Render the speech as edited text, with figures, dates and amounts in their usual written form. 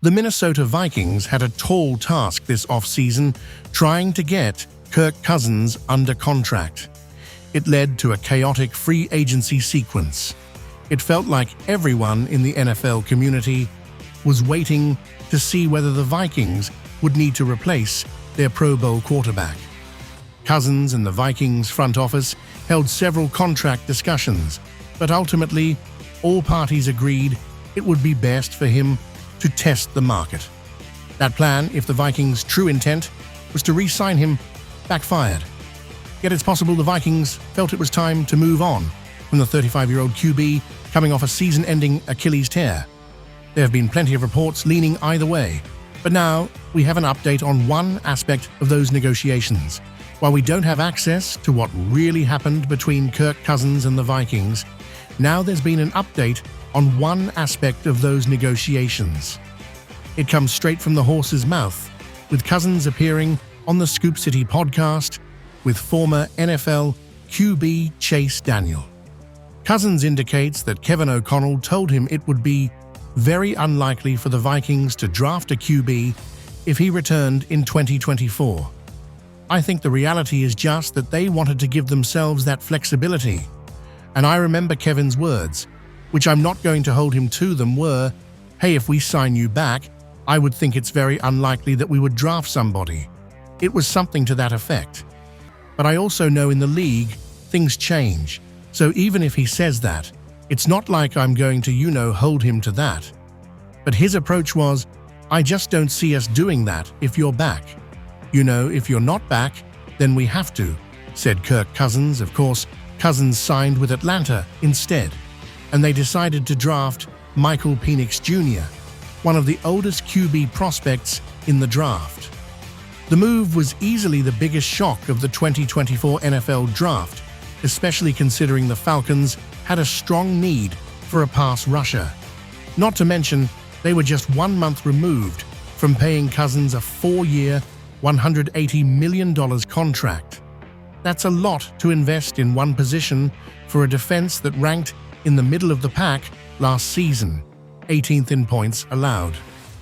The Minnesota Vikings had a tall task this offseason trying to get Kirk Cousins under contract. It led to a chaotic free agency sequence. It felt like everyone in the NFL community was waiting to see whether the Vikings would need to replace their Pro Bowl quarterback. Cousins and the Vikings front office held several contract discussions, but ultimately, all parties agreed it would be best for him to test the market. That plan, if the Vikings' true intent was to re-sign him, backfired. Yet it's possible the Vikings felt it was time to move on from the 35-year-old QB coming off a season-ending Achilles tear. There have been plenty of reports leaning either way, but now we have an update on one aspect of those negotiations. While we don't have access to what really happened between Kirk Cousins and the Vikings, now there's been an update on one aspect of those negotiations. It comes straight from the horse's mouth, with Cousins appearing on the Scoop City podcast with former NFL QB Chase Daniel. Cousins indicates that Kevin O'Connell told him it would be very unlikely for the Vikings to draft a QB if he returned in 2024. I think the reality is just that they wanted to give themselves that flexibility. And I remember Kevin's words, which I'm not going to hold him to them, were, "Hey, if we sign you back, I would think it's very unlikely that we would draft somebody." It was something to that effect. But I also know in the league, things change. So even if he says that, it's not like I'm going to, hold him to that. But his approach was, "I just don't see us doing that if you're back. If you're not back, then we have to," said Kirk Cousins. Of course, Cousins signed with Atlanta instead, and they decided to draft Michael Penix Jr., one of the oldest QB prospects in the draft. The move was easily the biggest shock of the 2024 NFL draft, especially considering the Falcons had a strong need for a pass rusher. Not to mention, they were just 1 month removed from paying Cousins a 4-year, $180 million contract. That's a lot to invest in one position for a defense that ranked in the middle of the pack last season, 18th in points allowed.